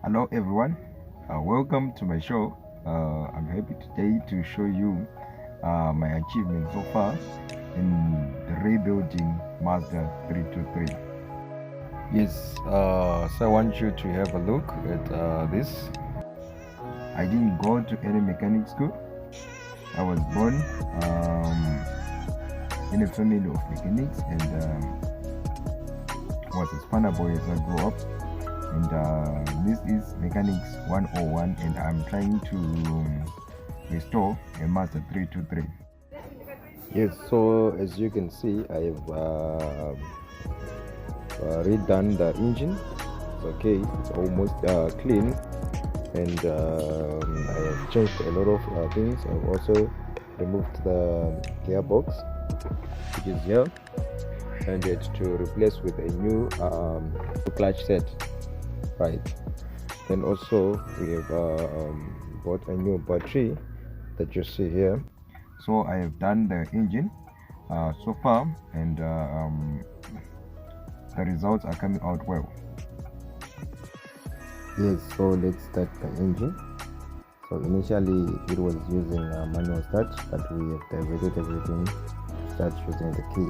Hello everyone, welcome to my show. I'm happy today to show you my achievements so far in the rebuilding Mazda 323. Yes, so I want you to have a look at this. I didn't go to any mechanic school. I was born in a family of mechanics and was a spanner boy as I grew up. And this is Mechanics 101, and I'm trying to restore a Mazda 323. Yes, so as you can see, I have redone the engine. It's okay, it's almost clean, and I have changed a lot of things. I've also removed the gearbox, which is here, and it's to replace with a new clutch set. Right, then also we have bought a new battery that you see here. So I have done the engine so far, and the results are coming out well. Yes, so let's start the engine. So initially it was using a manual start, but we have diverted everything, start using the key.